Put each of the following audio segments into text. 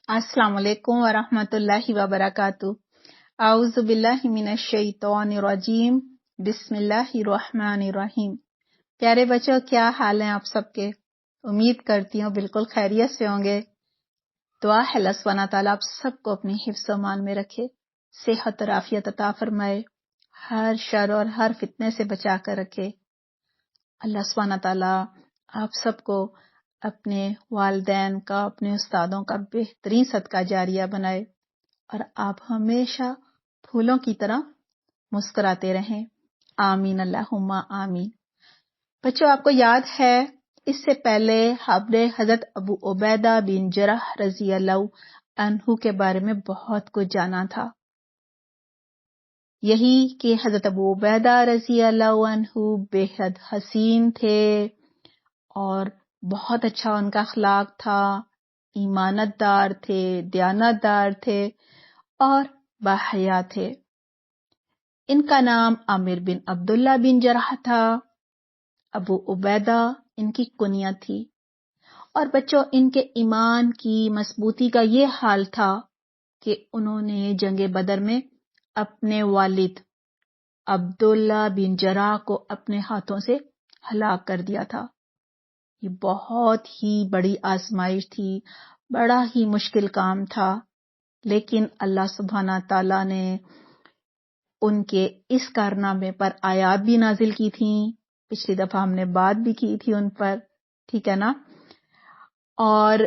السلام علیکم ورحمۃ اللہ وبرکاتہ۔ اعوذ باللہ من الشیطان الرجیم، بسم اللہ الرحمن الرحیم۔ پیارے بچوں، کیا حال ہیں آپ سب کے؟ امید کرتی ہوں بالکل خیریت سے ہوں گے۔ دعا ہے اللہ سبحانہ تعالیٰ آپ سب کو اپنی حفظ و امان میں رکھے، صحت اور عافیت عطا فرمائے، ہر شر اور ہر فتنے سے بچا کر رکھے۔ اللہ سبحانہ تعالیٰ آپ سب کو اپنے والدین کا، اپنے استادوں کا بہترین صدقہ جاریہ بنائے اور آپ ہمیشہ پھولوں کی طرح مسکراتے رہیں، آمین اللہم آمین۔ بچوں، آپ کو یاد ہے اس سے پہلے ہم نے حضرت ابو عبیدہ بن جرح رضی اللہ عنہ کے بارے میں بہت کچھ جانا تھا۔ یہی کہ حضرت ابو عبیدہ رضی اللہ عنہ بے حد حسین تھے اور بہت اچھا ان کا اخلاق تھا، ایمانت دار تھے، دیانت دار تھے اور باحیا تھے۔ ان کا نام عامر بن عبداللہ بن جرح تھا۔ ابو عبیدہ ان کی کنیت تھی۔ اور بچوں، ان کے ایمان کی مضبوطی کا یہ حال تھا کہ انہوں نے جنگ بدر میں اپنے والد عبداللہ بن جرح کو اپنے ہاتھوں سے ہلاک کر دیا تھا۔ یہ بہت ہی بڑی آزمائش تھی، بڑا ہی مشکل کام تھا، لیکن اللہ سبحانہ تعالیٰ نے ان کے اس کارنامے پر آیات بھی نازل کی تھیں۔ پچھلی دفعہ ہم نے بات بھی کی تھی ان پر، ٹھیک ہے نا؟ اور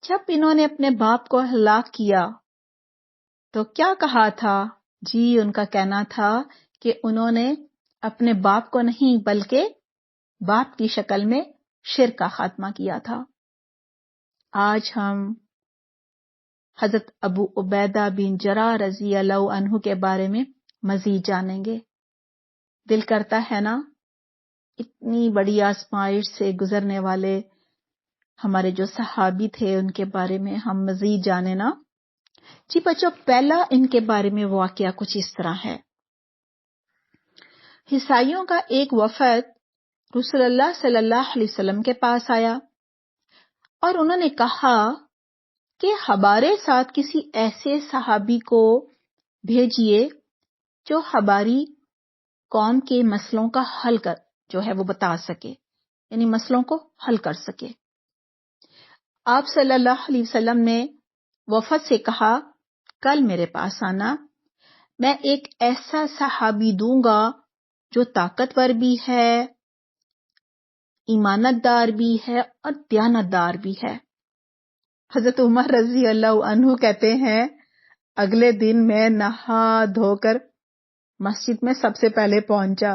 جب انہوں نے اپنے باپ کو ہلاک کیا تو کیا کہا تھا؟ جی، ان کا کہنا تھا کہ انہوں نے اپنے باپ کو نہیں بلکہ باپ کی شکل میں شرک کا خاتمہ کیا تھا۔ آج ہم حضرت ابو عبیدہ بن جرح رضی اللہ عنہ کے بارے میں مزید جانیں گے۔ دل کرتا ہے نا، اتنی بڑی آزمائش سے گزرنے والے ہمارے جو صحابی تھے ان کے بارے میں ہم مزید جانیں نا۔ جی بچوں، پہلا ان کے بارے میں واقعہ کچھ اس طرح ہے۔ عیسائیوں کا ایک وفد رسول اللہ صلی اللہ علیہ وسلم کے پاس آیا اور انہوں نے کہا کہ ہمارے ساتھ کسی ایسے صحابی کو بھیجیے جو ہماری قوم کے مسئلوں کا حل جو ہے وہ بتا سکے، یعنی مسئلوں کو حل کر سکے۔ آپ صلی اللہ علیہ وسلم نے وفد سے کہا، کل میرے پاس آنا، میں ایک ایسا صحابی دوں گا جو طاقتور بھی ہے، ایمانت دار بھی ہے اور دیانت دار بھی ہے۔ حضرت عمر رضی اللہ عنہ کہتے ہیں، اگلے دن میں نہا دھو کر مسجد میں سب سے پہلے پہنچا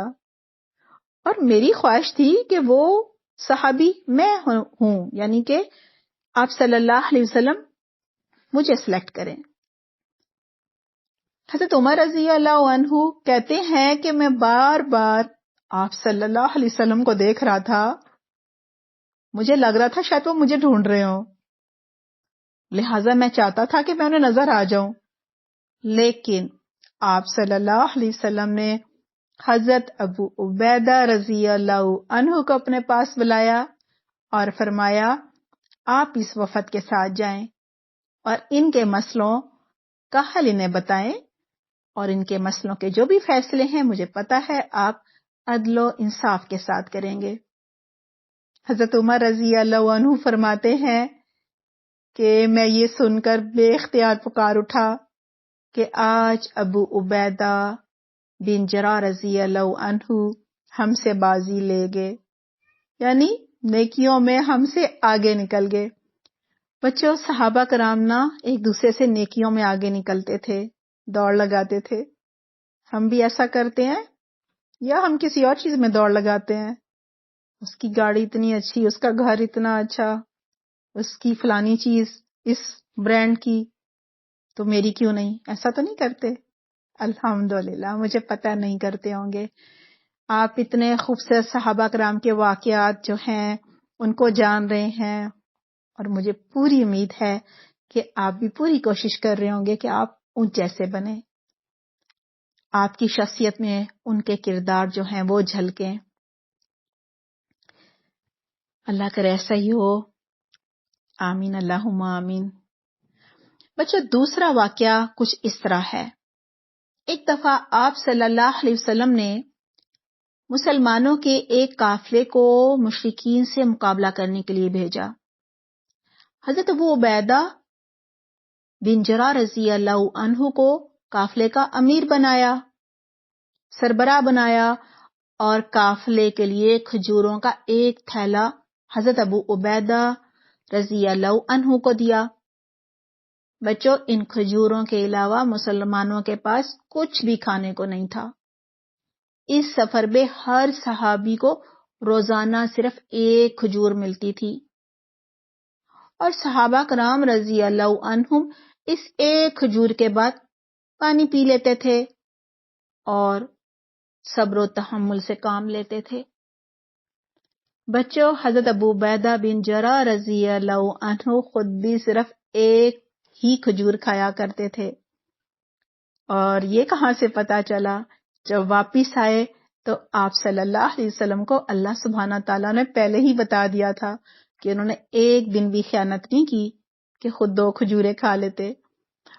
اور میری خواہش تھی کہ وہ صحابی میں ہوں، یعنی کہ آپ صلی اللہ علیہ وسلم مجھے سلیکٹ کریں۔ حضرت عمر رضی اللہ عنہ کہتے ہیں کہ میں بار بار آپ صلی اللہ علیہ وسلم کو دیکھ رہا تھا، مجھے لگ رہا تھا شاید وہ مجھے ڈھونڈ رہے ہوں، لہٰذا میں چاہتا تھا کہ میں انہیں نظر آ جاؤں، لیکن آپ صلی اللہ علیہ وسلم نے حضرت ابو عبیدہ رضی اللہ عنہ کو اپنے پاس بلایا اور فرمایا، آپ اس وفد کے ساتھ جائیں اور ان کے مسئلوں کا حل انہیں بتائیں، اور ان کے مسئلوں کے جو بھی فیصلے ہیں مجھے پتا ہے آپ عدل و انصاف کے ساتھ کریں گے۔ حضرت عمر رضی اللہ عنہ فرماتے ہیں کہ میں یہ سن کر بے اختیار پکار اٹھا کہ آج ابو عبیدہ بن جرح رضی اللہ عنہ ہم سے بازی لے گئے، یعنی نیکیوں میں ہم سے آگے نکل گئے۔ بچوں، صحابہ کرام نا ایک دوسرے سے نیکیوں میں آگے نکلتے تھے، دوڑ لگاتے تھے۔ ہم بھی ایسا کرتے ہیں یا ہم کسی اور چیز میں دوڑ لگاتے ہیں؟ اس کی گاڑی اتنی اچھی، اس کا گھر اتنا اچھا، اس کی فلانی چیز اس برانڈ کی، تو میری کیوں نہیں؟ ایسا تو نہیں کرتے؟ الحمدللہ، مجھے پتہ نہیں کرتے ہوں گے۔ آپ اتنے خوبصورت صحابہ کرام کے واقعات جو ہیں ان کو جان رہے ہیں، اور مجھے پوری امید ہے کہ آپ بھی پوری کوشش کر رہے ہوں گے کہ آپ ان جیسے بنیں، آپ کی شخصیت میں ان کے کردار جو ہیں وہ جھلکیں۔ اللہ کرے ایسا ہی ہو، آمین اللہم آمین۔ بچوں دوسرا واقعہ کچھ اس طرح ہے. ایک دفعہ آپ صلی اللہ علیہ وسلم نے مسلمانوں کے ایک قافلے کو مشرکین سے مقابلہ کرنے کے لیے بھیجا. حضرت ابو عبیدہ بن جراح رضی اللہ عنہ کو قافلے کا امیر بنایا، سربراہ بنایا، اور قافلے کے لیے کھجوروں کا ایک تھیلا حضرت ابو عبیدہ رضی اللہ عنہ کو دیا. بچوں ان کھجوروں کے علاوہ مسلمانوں کے پاس کچھ بھی کھانے کو نہیں تھا. اس سفر میں ہر صحابی کو روزانہ صرف ایک کھجور ملتی تھی، اور صحابہ کرام رضی اللہ عنہم اس ایک کھجور کے بعد پانی پی لیتے تھے اور صبر و تحمل سے کام لیتے تھے. بچوں حضرت ابو عبیدہ بن جراح رضی اللہ عنہ خود بھی صرف ایک ہی کھجور کھایا کرتے تھے. اور یہ کہاں سے پتا چلا؟ جب واپس آئے تو آپ صلی اللہ علیہ وسلم کو اللہ سبحانہ تعالیٰ نے پہلے ہی بتا دیا تھا کہ انہوں نے ایک دن بھی خیانت نہیں کی کہ خود 2 کھجوریں کھا لیتے.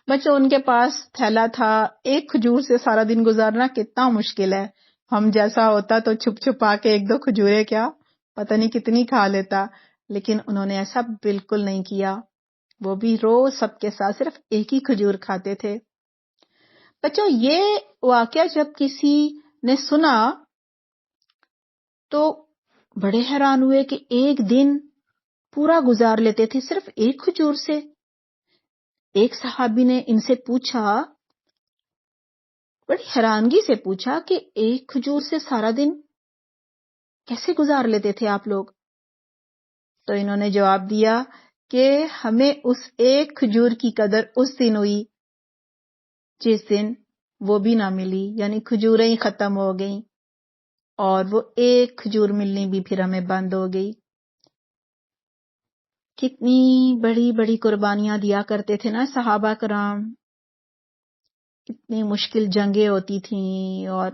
بچوں ان کے پاس تھیلا تھا، ایک کھجور سے سارا دن گزارنا کتنا مشکل ہے. ہم جیسا ہوتا تو چھپ چھپا کے 1-2 کھجوریں کیا پتہ نہیں کتنی کھا لیتا، لیکن انہوں نے ایسا بالکل نہیں کیا. وہ بھی روز سب کے ساتھ صرف ایک ہی کھجور کھاتے تھے. بچوں یہ واقعہ جب کسی نے سنا تو بڑے حیران ہوئے کہ ایک دن پورا گزار لیتے تھے صرف ایک کھجور سے. ایک صحابی نے ان سے پوچھا، بڑی حیرانگی سے پوچھا کہ ایک کھجور سے سارا دن کیسے گزار لیتے تھے آپ لوگ؟ تو انہوں نے جواب دیا کہ ہمیں اس ایک کھجور کی قدر اس دن ہوئی جس دن وہ بھی نہ ملی، یعنی کھجوریں ہی ختم ہو گئیں اور وہ ایک کھجور ملنی بھی پھر ہمیں بند ہو گئی. کتنی بڑی بڑی قربانیاں دیا کرتے تھے نا صحابہ کرام. اتنی مشکل جنگیں ہوتی تھیں اور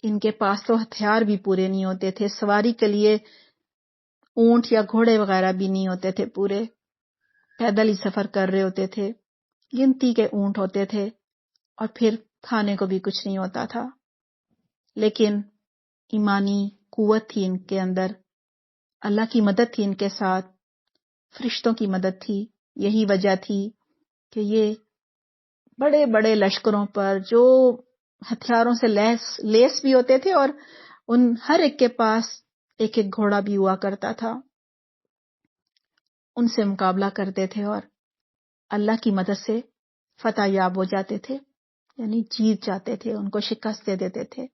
ان کے پاس تو ہتھیار بھی پورے نہیں ہوتے تھے. سواری کے لیے اونٹ یا گھوڑے وغیرہ بھی نہیں ہوتے تھے، پورے پیدل ہی سفر کر رہے ہوتے تھے. گنتی کے اونٹ ہوتے تھے اور پھر کھانے کو بھی کچھ نہیں ہوتا تھا. لیکن ایمانی قوت تھی ان کے اندر، اللہ کی مدد تھی ان کے ساتھ، فرشتوں کی مدد تھی. یہی وجہ تھی کہ یہ بڑے بڑے لشکروں پر جو ہتھیاروں سے لیس بھی ہوتے تھے، اور ان ہر ایک کے پاس ایک ایک گھوڑا بھی ہوا کرتا تھا، ان سے مقابلہ کرتے تھے اور اللہ کی مدد سے فتح یاب ہو جاتے تھے، یعنی جیت جاتے تھے، ان کو شکست دے دیتے تھے.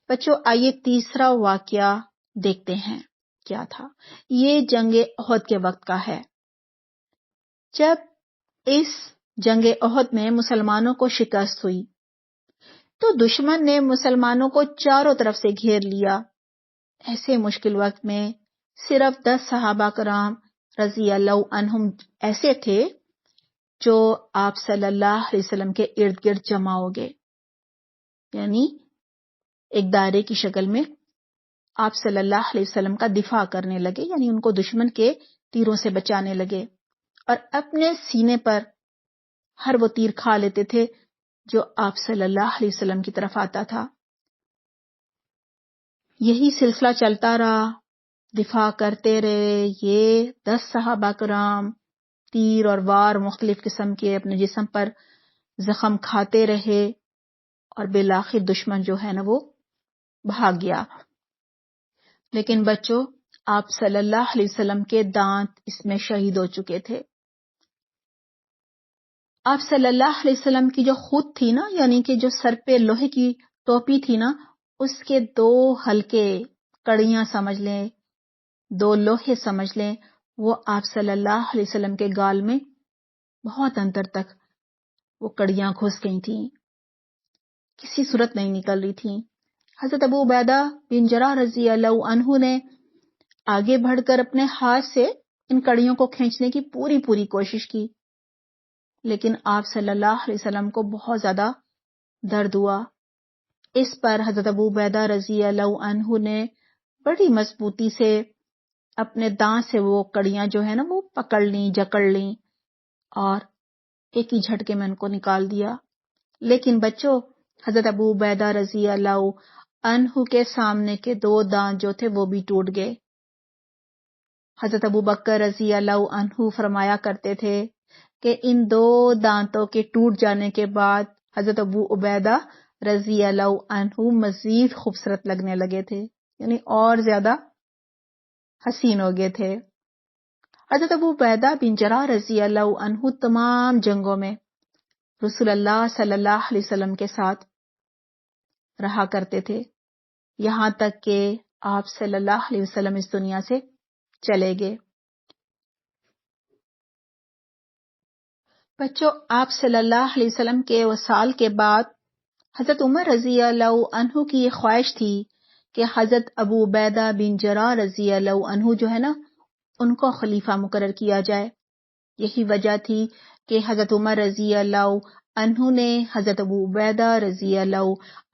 بچوں آئیے تیسرا واقعہ دیکھتے ہیں کیا تھا. یہ جنگ احد کے وقت کا ہے. جب اس جنگ احد میں مسلمانوں کو شکست ہوئی تو دشمن نے مسلمانوں کو چاروں طرف سے گھیر لیا. ایسے مشکل وقت میں صرف 10 صحابہ کرام رضی اللہ عنہم ایسے تھے جو آپ صلی اللہ علیہ وسلم کے ارد گرد جمع ہو گئے، یعنی ایک دائرے کی شکل میں آپ صلی اللہ علیہ وسلم کا دفاع کرنے لگے، یعنی ان کو دشمن کے تیروں سے بچانے لگے اور اپنے سینے پر ہر وہ تیر کھا لیتے تھے جو آپ صلی اللہ علیہ وسلم کی طرف آتا تھا. یہی سلسلہ چلتا رہا، دفاع کرتے رہے. یہ 10 صحابہ کرام تیر اور وار مختلف قسم کے اپنے جسم پر زخم کھاتے رہے اور بالآخر دشمن جو ہے نا وہ بھاگ گیا. لیکن بچوں آپ صلی اللہ علیہ وسلم کے دانت اس میں شہید ہو چکے تھے. آپ صلی اللہ علیہ وسلم کی جو خود تھی نا، یعنی کہ جو سر پہ لوہے کی ٹوپی تھی نا، اس کے 2 ہلکے کڑیاں سمجھ لیں، 2 لوہے سمجھ لیں، وہ آپ صلی اللہ علیہ وسلم کے گال میں بہت اندر تک وہ کڑیاں گھس گئی تھیں، کسی صورت نہیں نکل رہی تھیں. حضرت ابو عبیدہ بن جراح رضی اللہ عنہ نے آگے بڑھ کر اپنے ہاتھ سے ان کڑیوں کو کھینچنے کی پوری کوشش کی، لیکن آپ صلی اللہ علیہ وسلم کو بہت زیادہ درد ہوا. اس پر حضرت ابو عبیدہ رضی اللہ عنہ نے بڑی مضبوطی سے اپنے دانت سے وہ کڑیاں جو ہے نا وہ پکڑ لیں، جکڑ لیں اور ایک ہی جھٹکے میں ان کو نکال دیا. لیکن بچوں، حضرت ابو عبیدہ رضی اللہ عنہ کے سامنے کے 2 دانت جو تھے وہ بھی ٹوٹ گئے. حضرت ابو بکر رضی اللہ عنہ فرمایا کرتے تھے کہ ان 2 دانتوں کے ٹوٹ جانے کے بعد حضرت ابو عبیدہ رضی اللہ عنہ مزید خوبصورت لگنے لگے تھے، یعنی اور زیادہ حسین ہو گئے تھے. حضرت ابو عبیدہ بن جراح رضی اللہ عنہ تمام جنگوں میں رسول اللہ صلی اللہ علیہ وسلم کے ساتھ رہا کرتے تھے، یہاں تک کہ آپ صلی اللہ علیہ وسلم اس دنیا سے چلے گئے. بچوں، آپ صلی اللہ علیہ وسلم کے وصال کے بعد حضرت عمر رضی اللہ عنہ کی یہ خواہش تھی کہ حضرت ابو عبیدہ بن جراح رضی اللہ عنہ جو ہے نا، ان کو خلیفہ مقرر کیا جائے. یہی وجہ تھی کہ حضرت عمر رضی اللہ عنہ نے حضرت ابو عبیدہ رضی اللہ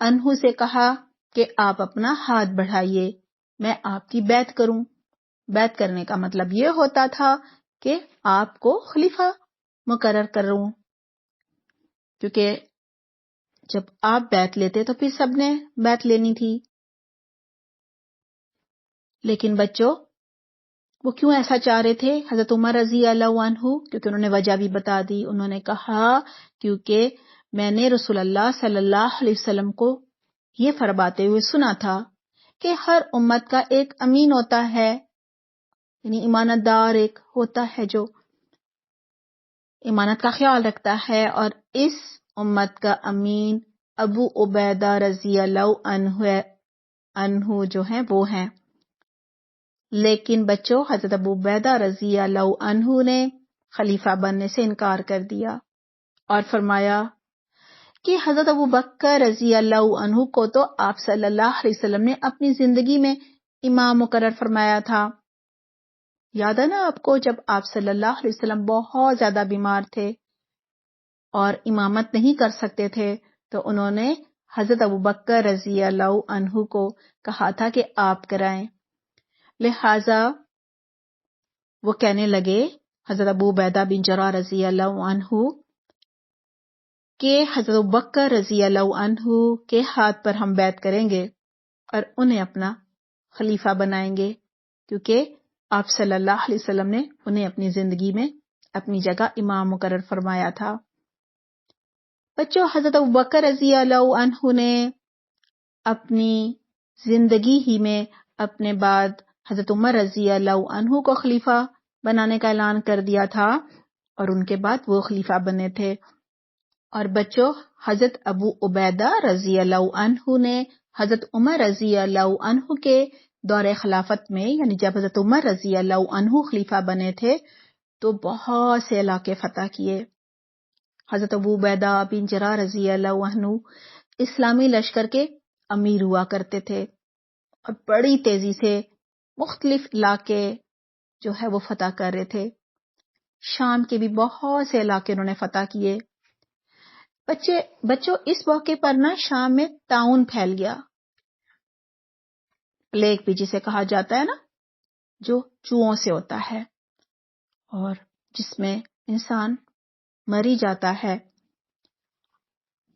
عنہ سے کہا کہ آپ اپنا ہاتھ بڑھائیے، میں آپ کی بیعت کروں. بیعت کرنے کا مطلب یہ ہوتا تھا کہ آپ کو خلیفہ مقرر کروں، کیونکہ جب آپ بیعت لیتے تو پھر سب نے بیعت لینی تھی. لیکن بچوں، وہ کیوں ایسا چاہ رہے تھے حضرت عمر رضی اللہ عنہ؟ کیونکہ انہوں نے وجہ بھی بتا دی. انہوں نے کہا کیونکہ میں نے رسول اللہ صلی اللہ علیہ وسلم کو یہ فرماتے ہوئے سنا تھا کہ ہر امت کا ایک امین ہوتا ہے، یعنی امانت دار ایک ہوتا ہے جو امانت کا خیال رکھتا ہے، اور اس امت کا امین ابو عبیدہ رضی اللہ عنہ جو ہیں وہ ہیں. لیکن بچوں، حضرت ابو عبیدہ رضی اللہ عنہ نے خلیفہ بننے سے انکار کر دیا اور فرمایا کہ حضرت ابو بکر رضی اللہ عنہ کو تو آپ صلی اللہ علیہ وسلم نے اپنی زندگی میں امام مقرر فرمایا تھا. یاد ہے نا آپ کو، جب آپ صلی اللہ علیہ وسلم بہت زیادہ بیمار تھے اور امامت نہیں کر سکتے تھے تو انہوں نے حضرت ابو بکر رضی اللہ عنہ کو کہا تھا کہ آپ کرائیں. لہٰذا وہ کہنے لگے حضرت ابو عبیدہ بن جراح رضی اللہ عنہ کہ حضرت ابو بکر رضی اللہ عنہ کے ہاتھ پر ہم بیعت کریں گے اور انہیں اپنا خلیفہ بنائیں گے، کیونکہ آپ صلی اللہ علیہ وسلم نے انہیں اپنی زندگی میں اپنی جگہ امام مقرر فرمایا تھا. بچوں، حضرت ابو بکر رضی اللہ عنہ نے اپنی زندگی ہی میں اپنے بعد حضرت عمر رضی اللہ عنہ کو خلیفہ بنانے کا اعلان کر دیا تھا اور ان کے بعد وہ خلیفہ بنے تھے. اور بچوں، حضرت ابو عبیدہ رضی اللہ عنہ نے حضرت عمر رضی اللہ عنہ کے دور خلافت میں، یعنی جب حضرت عمر رضی اللہ عنہ خلیفہ بنے تھے تو بہت سے علاقے فتح کیے. حضرت ابو عبیدہ بن جراح رضی اللہ عنہ اسلامی لشکر کے امیر ہوا کرتے تھے اور بڑی تیزی سے مختلف علاقے جو ہے وہ فتح کر رہے تھے. شام کے بھی بہت سے علاقے انہوں نے فتح کیے. بچوں، اس موقع پر نا شام میں طاعون پھیل گیا، پلیگ بھی جسے کہا جاتا ہے نا، جو چوہوں سے ہوتا ہے اور جس میں انسان مری جاتا ہے.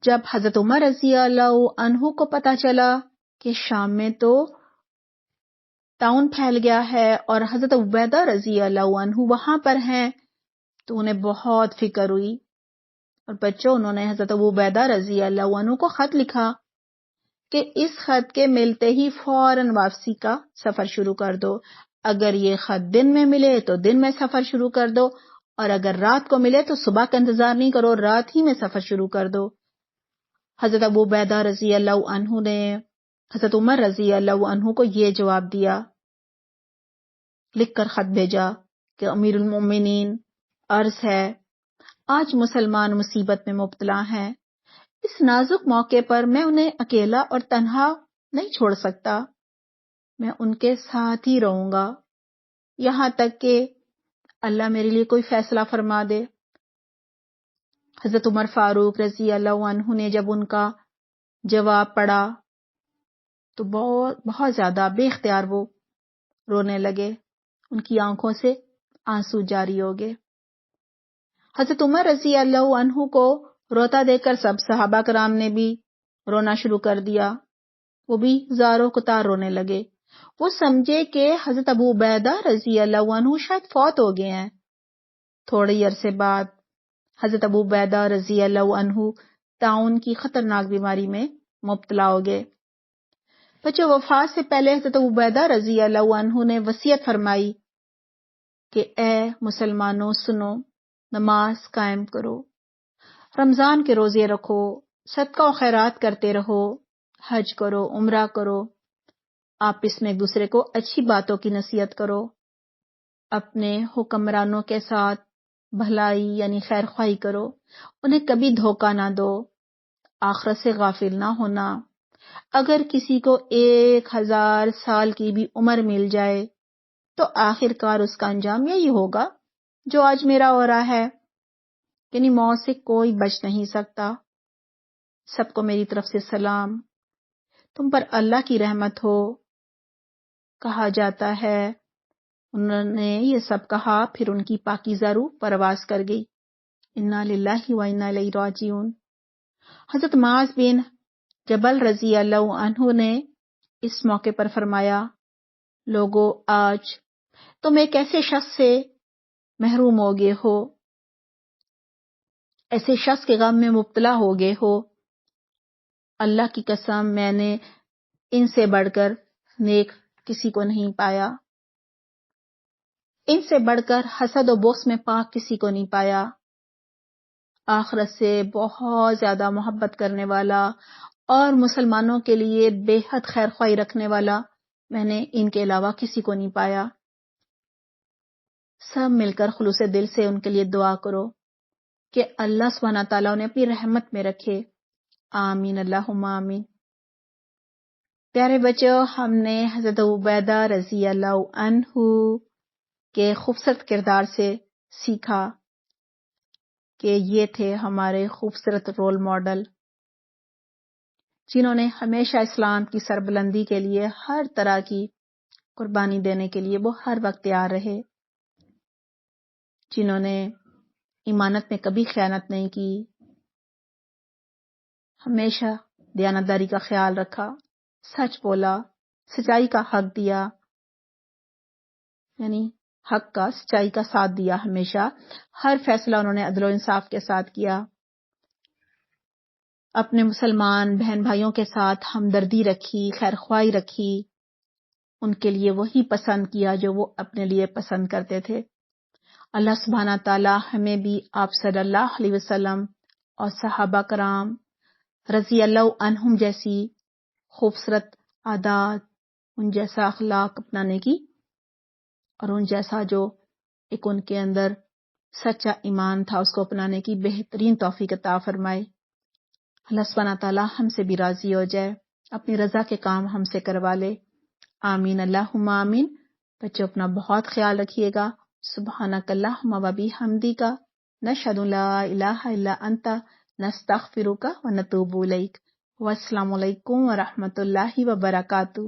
جب حضرت عمر رضی اللہ عنہ کو پتا چلا کہ شام میں تو طاعون پھیل گیا ہے اور حضرت عبیدہ رضی اللہ عنہ وہاں پر ہیں، تو انہیں بہت فکر ہوئی. اور بچوں، انہوں نے حضرت ابو عبیدہ رضی اللہ عنہ کو خط لکھا کہ اس خط کے ملتے ہی فوراً واپسی کا سفر شروع کر دو. اگر یہ خط دن میں ملے تو دن میں سفر شروع کر دو، اور اگر رات کو ملے تو صبح کا انتظار نہیں کرو، رات ہی میں سفر شروع کر دو. حضرت ابو عبیدہ رضی اللہ عنہ نے حضرت عمر رضی اللہ عنہ کو یہ جواب دیا، لکھ کر خط بھیجا کہ امیر المومنین، عرض ہے آج مسلمان مصیبت میں مبتلا ہیں. اس نازک موقع پر میں انہیں اکیلا اور تنہا نہیں چھوڑ سکتا، میں ان کے ساتھ ہی رہوں گا یہاں تک کہ اللہ میرے لیے کوئی فیصلہ فرما دے. حضرت عمر فاروق رضی اللہ عنہ نے جب ان کا جواب پڑھا تو بہت زیادہ بے اختیار وہ رونے لگے، ان کی آنکھوں سے آنسو جاری ہو گئے. حضرت عمر رضی اللہ عنہ کو روتا دیکھ کر سب صحابہ کرام نے بھی رونا شروع کر دیا. وہ بھی زاروں قطار رونے لگے. وہ سمجھے کہ حضرت ابو عبیدہ رضی اللہ عنہ شاید فوت ہو گئے ہیں. تھوڑے ہی عرصے بعد حضرت ابو عبیدہ رضی اللہ عنہ طاعون کی خطرناک بیماری میں مبتلا ہو گئے. بچوں، وفات سے پہلے حضرت ابو عبیدہ رضی اللہ عنہ نے وصیت فرمائی کہ اے مسلمانوں سنو، نماز قائم کرو، رمضان کے روزے رکھو، صدقہ و خیرات کرتے رہو، حج کرو، عمرہ کرو، آپس میں ایک دوسرے کو اچھی باتوں کی نصیحت کرو، اپنے حکمرانوں کے ساتھ بھلائی یعنی خیر خواہی کرو، انہیں کبھی دھوکہ نہ دو، آخرت سے غافل نہ ہونا. اگر کسی کو 1000 سال کی بھی عمر مل جائے تو آخر کار اس کا انجام یہی ہوگا جو آج میرا ہو رہا ہے، یعنی موت سے کوئی بچ نہیں سکتا. سب کو میری طرف سے سلام. تم پر اللہ کی رحمت ہو. کہا جاتا ہے انہوں نے یہ سب کہا، پھر ان کی پاکیزہ روح پرواز کر گئی. انا للہ و انا الیہ راجعون. حضرت معاذ بن جبل رضی اللہ عنہ نے اس موقع پر فرمایا، لوگو آج تم ایک ایسے شخص سے محروم ہو گئے ہو، ایسے شخص کے غم میں مبتلا ہو گئے ہو، اللہ کی قسم میں نے ان سے بڑھ کر نیک کسی کو نہیں پایا، ان سے بڑھ کر حسد و بغض میں پاک کسی کو نہیں پایا. آخرت سے بہت زیادہ محبت کرنے والا اور مسلمانوں کے لیے بے حد خیر خواہی رکھنے والا میں نے ان کے علاوہ کسی کو نہیں پایا. سب مل کر خلوص دل سے ان کے لیے دعا کرو کہ اللہ سبحانہ تعالیٰ انہیں اپنی رحمت میں رکھے. آمین اللہم آمین. پیارے بچوں، ہم نے حضرت عبیدہ رضی اللہ عنہ کے خوبصورت کردار سے سیکھا کہ یہ تھے ہمارے خوبصورت رول ماڈل، جنہوں نے ہمیشہ اسلام کی سربلندی کے لیے ہر طرح کی قربانی دینے کے لیے وہ ہر وقت تیار رہے، جنہوں نے ایمانت میں کبھی خیانت نہیں کی، ہمیشہ دیانتداری کا خیال رکھا، سچ بولا، سچائی کا حق دیا، یعنی حق کا سچائی کا ساتھ دیا. ہمیشہ ہر فیصلہ انہوں نے عدل و انصاف کے ساتھ کیا. اپنے مسلمان بہن بھائیوں کے ساتھ ہمدردی رکھی، خیر خواہی رکھی، ان کے لیے وہی پسند کیا جو وہ اپنے لیے پسند کرتے تھے. اللہ سبحانہ تعالی ہمیں بھی آپ صلی اللہ علیہ وسلم اور صحابہ کرام رضی اللہ عنہم جیسی خوبصورت عادات، ان جیسا اخلاق اپنانے کی اور ان جیسا جو ایک ان کے اندر سچا ایمان تھا اس کو اپنانے کی بہترین توفیق عطا فرمائے. اللہ سبحانہ تعالی ہم سے بھی راضی ہو جائے، اپنی رضا کے کام ہم سے کروا لے. آمین اللہم آمین. بچوں اپنا بہت خیال رکھیے گا. سبحانک اللہم و بحمدک، نشہد ان لا الہ الا انت، نستغفرک و نتوب الیک. والسلام علیکم ورحمۃ اللہ وبرکاتہ.